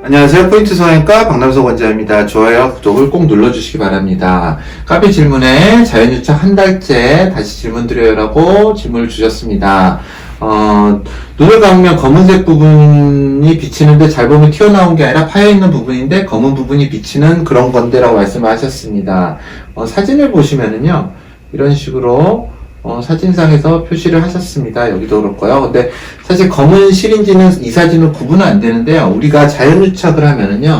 안녕하세요. 포인트 성형외과 박남석 원장입니다. 좋아요와 구독을 꼭 눌러주시기 바랍니다. 카페 질문에 자연유착 한 달째 다시 질문 드려요라고 질문을 주셨습니다. 눈을 감으면 검은색 부분이 비치는데 잘 보면 튀어나온 게 아니라 파여있는 부분인데 검은 부분이 비치는 그런 건데라고 말씀을 하셨습니다. 사진을 보시면은요, 이런 식으로 사진상에서 표시를 하셨습니다. 여기도 그렇고요. 근데 사실 검은 실인지는 이 사진은 구분은 안 되는데요. 우리가 자연유착을 하면은요,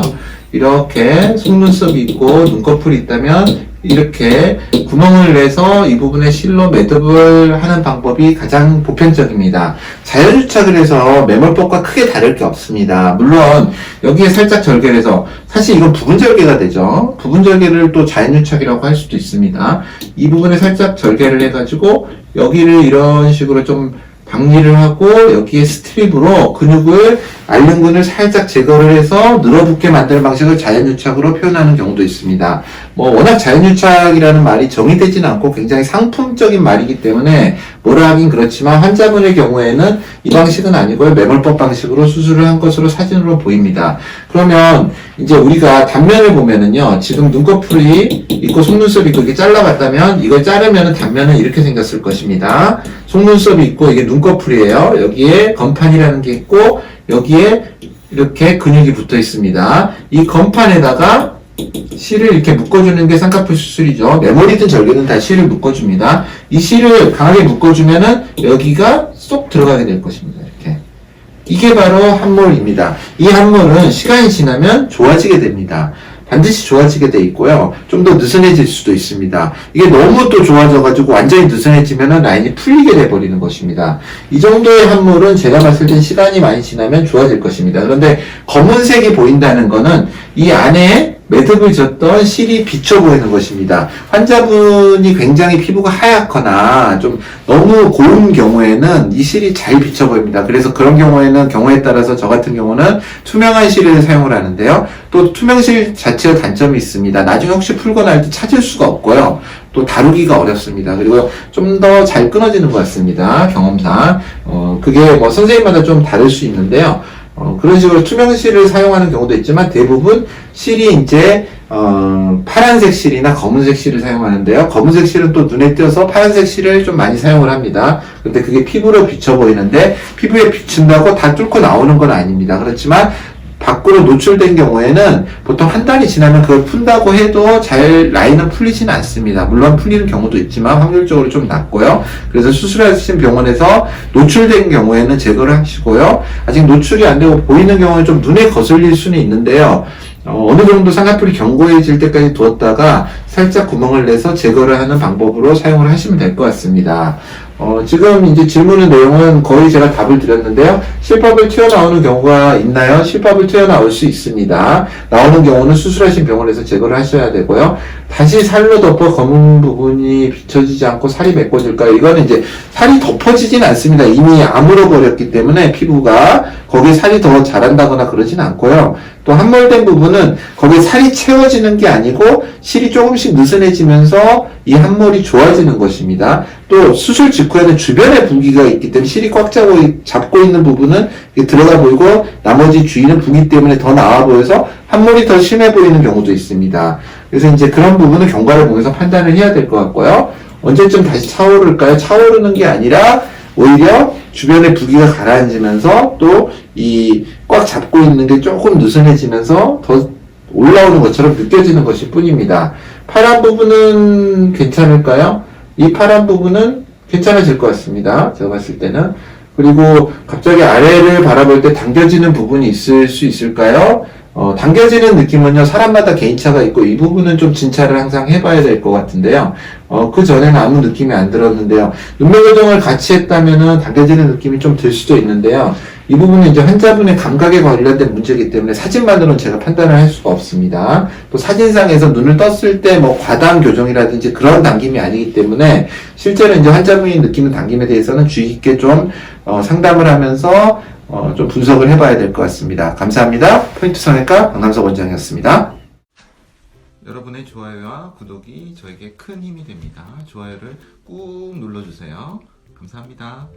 이렇게 속눈썹이 있고 눈꺼풀이 있다면 이렇게 구멍을 내서 이 부분에 실로 매듭을 하는 방법이 가장 보편적입니다. 자연유착을 해서 매몰법과 크게 다를 게 없습니다. 물론 여기에 살짝 절개를 해서, 사실 이건 부분절개가 되죠. 부분절개를 또 자연유착이라고 할 수도 있습니다. 이 부분에 살짝 절개를 해가지고 여기를 이런 식으로 좀 박리를 하고 여기에 스트립으로 근육을, 알른근을 살짝 제거를 해서 늘어붙게 만드는 방식을 자연유착으로 표현하는 경우도 있습니다. 워낙 자연유착이라는 말이 정의되지는 않고 굉장히 상품적인 말이기 때문에 뭐라 하긴 그렇지만 환자분의 경우에는 이 방식은 아니고요, 매몰법 방식으로 수술을 한 것으로 사진으로 보입니다. 그러면 이제 우리가 단면을 보면은요, 지금 눈꺼풀이 있고 속눈썹이 있고 이렇게 잘라봤다면 이걸 자르면은 단면은 이렇게 생겼을 것입니다. 속눈썹이 있고 이게 눈꺼풀이에요. 여기에 건판이라는 게 있고 여기에 이렇게 근육이 붙어 있습니다. 이 건판에다가 실을 이렇게 묶어주는 게 쌍꺼풀 수술이죠. 메모리든 절개든 다 실을 묶어줍니다. 이 실을 강하게 묶어주면은 여기가 쏙 들어가게 될 것입니다. 이렇게. 이게 바로 함몰입니다. 이 함몰은 시간이 지나면 좋아지게 됩니다. 반드시 좋아지게 돼 있고요. 좀 더 느슨해질 수도 있습니다. 이게 너무 또 좋아져가지고 완전히 느슨해지면은 라인이 풀리게 돼버리는 것입니다. 이 정도의 함몰은 제가 봤을 땐 시간이 많이 지나면 좋아질 것입니다. 그런데 검은색이 보인다는 거는 이 안에 매듭을 졌던 실이 비쳐 보이는 것입니다. 환자분이 굉장히 피부가 하얗거나 좀 너무 고운 경우에는 이 실이 잘 비쳐 보입니다. 그래서 그런 경우에는 경우에 따라서 저 같은 경우는 투명한 실을 사용을 하는데요. 또 투명실 자체의 단점이 있습니다. 나중에 혹시 풀거나 할 때 찾을 수가 없고요. 또 다루기가 어렵습니다. 그리고 좀 더 잘 끊어지는 것 같습니다. 경험상. 그게 선생님마다 좀 다를 수 있는데요. 그런 식으로 투명실을 사용하는 경우도 있지만 대부분 실이 이제 파란색 실이나 검은색 실을 사용하는데요. 검은색 실은 또 눈에 띄어서 파란색 실을 좀 많이 사용을 합니다. 근데 그게 피부로 비쳐 보이는데 피부에 비춘다고 다 뚫고 나오는 건 아닙니다. 그렇지만 밖으로 노출된 경우에는 보통 한 달이 지나면 그걸 푼다고 해도 잘 라인은 풀리지는 않습니다. 물론 풀리는 경우도 있지만 확률적으로 좀 낮고요. 그래서 수술하신 병원에서 노출된 경우에는 제거를 하시고요. 아직 노출이 안 되고 보이는 경우에 좀 눈에 거슬릴 수는 있는데요. 어느 정도 쌍꺼풀이 견고해질 때까지 두었다가 살짝 구멍을 내서 제거를 하는 방법으로 사용을 하시면 될 것 같습니다. 지금 이제 질문의 내용은 거의 제가 답을 드렸는데요. 실밥을 튀어나오는 경우가 있나요? 실밥을 튀어나올 수 있습니다. 나오는 경우는 수술하신 병원에서 제거를 하셔야 되고요. 다시 살로 덮어 검은 부분이 비춰지지 않고 살이 메꿔질까요? 이거는 이제 살이 덮어지진 않습니다. 이미 아물어 버렸기 때문에 피부가 거기에 살이 더 자란다거나 그러진 않고요. 또 함몰된 부분은 거기에 살이 채워지는 게 아니고 실이 조금씩 느슨해지면서 이 함몰이 좋아지는 것입니다. 또 수술 직후에는 주변에 붓기가 있기 때문에 실이 꽉 잡고 있는 부분은 들어가 보이고 나머지 주위는 붓기 때문에 더 나와 보여서 함몰이 더 심해 보이는 경우도 있습니다. 그래서 이제 그런 부분은 경과를 보면서 판단을 해야 될 것 같고요. 언제쯤 다시 차오를까요? 차오르는 게 아니라 오히려 주변의 부기가 가라앉으면서 또 이 꽉 잡고 있는 게 조금 느슨해지면서 더 올라오는 것처럼 느껴지는 것일 뿐입니다. 파란 부분은 괜찮을까요? 이 파란 부분은 괜찮아질 것 같습니다. 제가 봤을 때는. 그리고 갑자기 아래를 바라볼 때 당겨지는 부분이 있을 수 있을까요? 당겨지는 느낌은요, 사람마다 개인차가 있고, 이 부분은 좀 진찰을 항상 해봐야 될 것 같은데요. 그 전에는 아무 느낌이 안 들었는데요. 눈매 교정을 같이 했다면은 당겨지는 느낌이 좀 들 수도 있는데요. 이 부분은 이제 환자분의 감각에 관련된 문제이기 때문에 사진만으로는 제가 판단을 할 수가 없습니다. 또 사진상에서 눈을 떴을 때 과당 교정이라든지 그런 당김이 아니기 때문에 실제로 이제 환자분이 느끼는 당김에 대해서는 주의 깊게 좀 상담을 하면서 좀 분석을 해봐야 될 것 같습니다. 감사합니다. 포인트 성형외과 박남석 원장이었습니다. 여러분의 좋아요와 구독이 저에게 큰 힘이 됩니다. 좋아요를 꾹 눌러주세요. 감사합니다.